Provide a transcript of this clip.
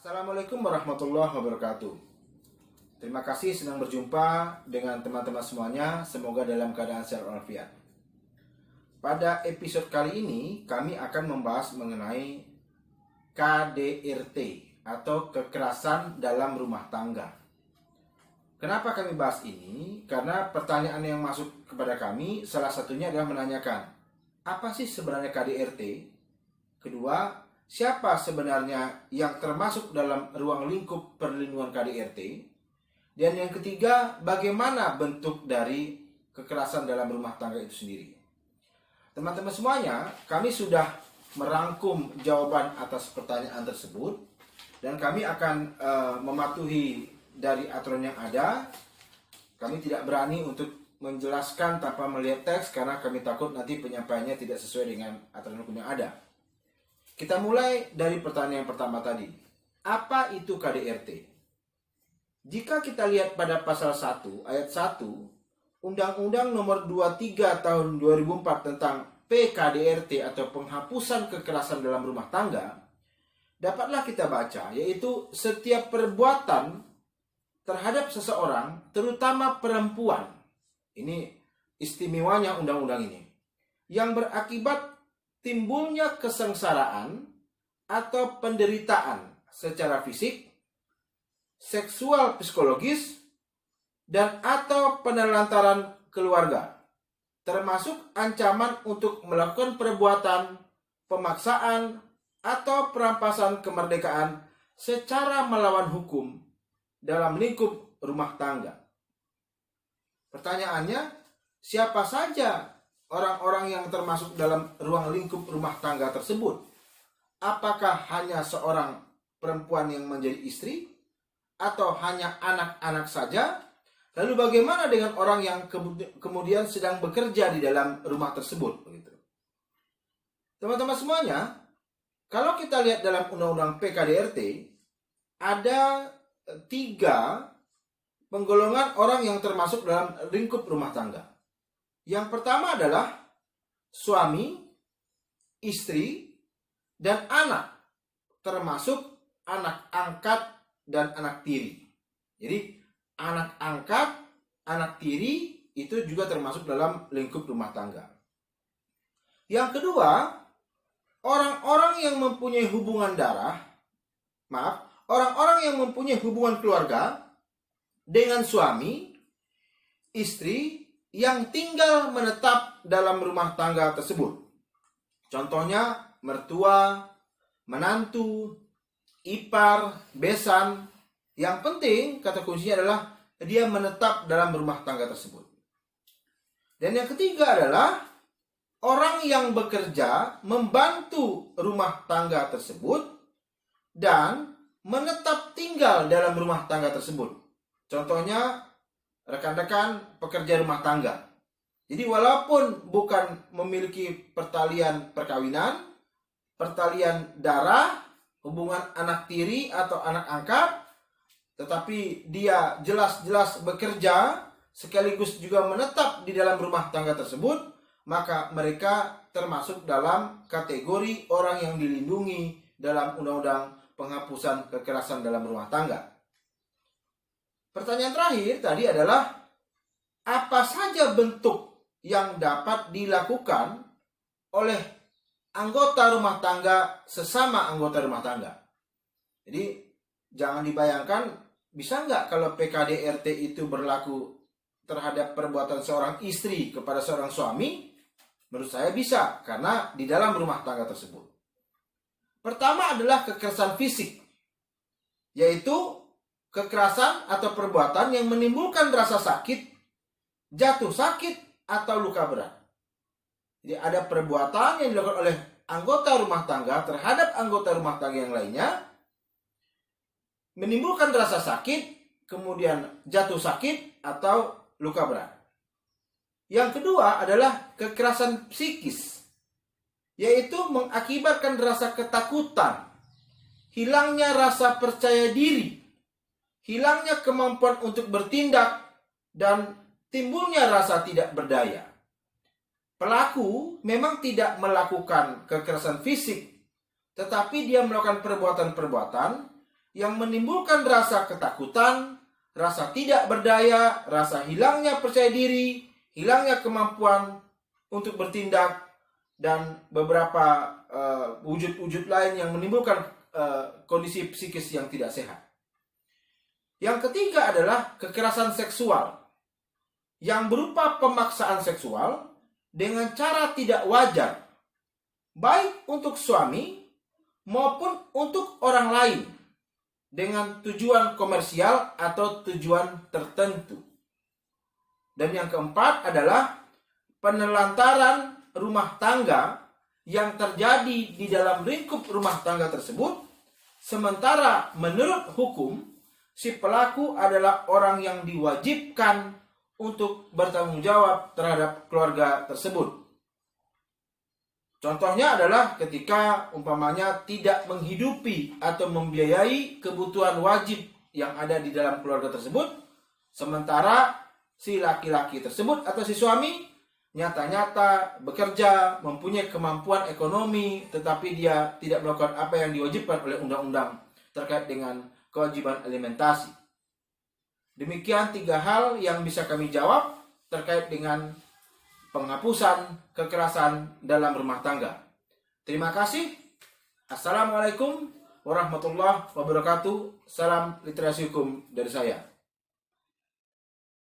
Assalamualaikum warahmatullahi wabarakatuh. Terima kasih senang berjumpa dengan teman-teman semuanya. Semoga dalam keadaan sehat walafiat. Pada episode kali ini kami akan membahas mengenai KDRT atau kekerasan dalam rumah tangga. Kenapa kami bahas ini? Karena pertanyaan yang masuk kepada kami salah satunya adalah menanyakan, apa sih sebenarnya KDRT? Kedua, siapa sebenarnya yang termasuk dalam ruang lingkup perlindungan KDRT? Dan yang ketiga, bagaimana bentuk dari kekerasan dalam rumah tangga itu sendiri? Teman-teman semuanya, kami sudah merangkum jawaban atas pertanyaan tersebut dan kami akan mematuhi dari aturan yang ada. Kami tidak berani untuk menjelaskan tanpa melihat teks karena kami takut nanti penyampaiannya tidak sesuai dengan aturan hukum yang ada. Kita mulai dari pertanyaan yang pertama tadi. Apa itu KDRT? Jika kita lihat pada pasal 1 ayat 1 Undang-Undang nomor 23 tahun 2004 tentang PKDRT atau penghapusan kekerasan dalam rumah tangga, dapatlah kita baca, yaitu setiap perbuatan terhadap seseorang, terutama perempuan, ini istimewanya undang-undang ini, yang berakibat timbulnya kesengsaraan atau penderitaan secara fisik, seksual psikologis, dan atau penelantaran keluarga, termasuk ancaman untuk melakukan perbuatan, pemaksaan, atau perampasan kemerdekaan secara melawan hukum dalam lingkup rumah tangga. Pertanyaannya, siapa saja orang-orang yang termasuk dalam ruang lingkup rumah tangga tersebut? Apakah hanya seorang perempuan yang menjadi istri? Atau hanya anak-anak saja? Lalu bagaimana dengan orang yang kemudian sedang bekerja di dalam rumah tersebut? Teman-teman semuanya, kalau kita lihat dalam Undang-Undang PKDRT, ada 3 penggolongan orang yang termasuk dalam lingkup rumah tangga. Yang pertama adalah suami, istri, dan anak, termasuk anak angkat dan anak tiri. Jadi anak angkat, anak tiri itu juga termasuk dalam lingkup rumah tangga. Yang kedua, orang-orang yang mempunyai hubungan orang-orang yang mempunyai hubungan keluarga dengan suami, istri, yang tinggal menetap dalam rumah tangga tersebut. Contohnya mertua, menantu, ipar, besan. Yang penting kata kuncinya adalah dia menetap dalam rumah tangga tersebut. Dan yang ketiga adalah orang yang bekerja membantu rumah tangga tersebut dan menetap tinggal dalam rumah tangga tersebut. Contohnya rekan-rekan pekerja rumah tangga. Jadi walaupun bukan memiliki pertalian perkawinan, pertalian darah, hubungan anak tiri atau anak angkat, tetapi dia jelas-jelas bekerja sekaligus juga menetap di dalam rumah tangga tersebut, maka mereka termasuk dalam kategori orang yang dilindungi dalam Undang-Undang Penghapusan Kekerasan dalam Rumah Tangga. Pertanyaan terakhir tadi adalah, apa saja bentuk yang dapat dilakukan oleh anggota rumah tangga sesama anggota rumah tangga? Jadi jangan dibayangkan, bisa nggak kalau PKDRT itu berlaku terhadap perbuatan seorang istri kepada seorang suami? Menurut saya bisa, karena di dalam rumah tangga tersebut. Pertama adalah kekerasan fisik, yaitu kekerasan atau perbuatan yang menimbulkan rasa sakit, jatuh sakit, atau luka berat. Jadi ada perbuatan yang dilakukan oleh anggota rumah tangga terhadap anggota rumah tangga yang lainnya, menimbulkan rasa sakit, kemudian jatuh sakit, atau luka berat. Yang kedua adalah kekerasan psikis, yaitu mengakibatkan rasa ketakutan, hilangnya rasa percaya diri, hilangnya kemampuan untuk bertindak, dan timbulnya rasa tidak berdaya. Pelaku memang tidak melakukan kekerasan fisik, tetapi dia melakukan perbuatan-perbuatan yang menimbulkan rasa ketakutan, rasa tidak berdaya, rasa hilangnya percaya diri, hilangnya kemampuan untuk bertindak, dan beberapa wujud-wujud lain yang menimbulkan kondisi psikis yang tidak sehat. Yang ketiga adalah kekerasan seksual yang berupa pemaksaan seksual dengan cara tidak wajar, baik untuk suami maupun untuk orang lain, dengan tujuan komersial atau tujuan tertentu. Dan yang keempat adalah penelantaran rumah tangga yang terjadi di dalam lingkup rumah tangga tersebut, sementara menurut hukum, si pelaku adalah orang yang diwajibkan untuk bertanggung jawab terhadap keluarga tersebut. Contohnya adalah ketika umpamanya tidak menghidupi atau membiayai kebutuhan wajib yang ada di dalam keluarga tersebut, sementara si laki-laki tersebut atau si suami nyata-nyata bekerja, mempunyai kemampuan ekonomi, tetapi dia tidak melakukan apa yang diwajibkan oleh undang-undang terkait dengan kewajiban alimentasi. Demikian 3 hal yang bisa kami jawab terkait dengan penghapusan kekerasan dalam rumah tangga. Terima kasih. Assalamualaikum warahmatullahi wabarakatuh. Salam literasi hukum dari saya.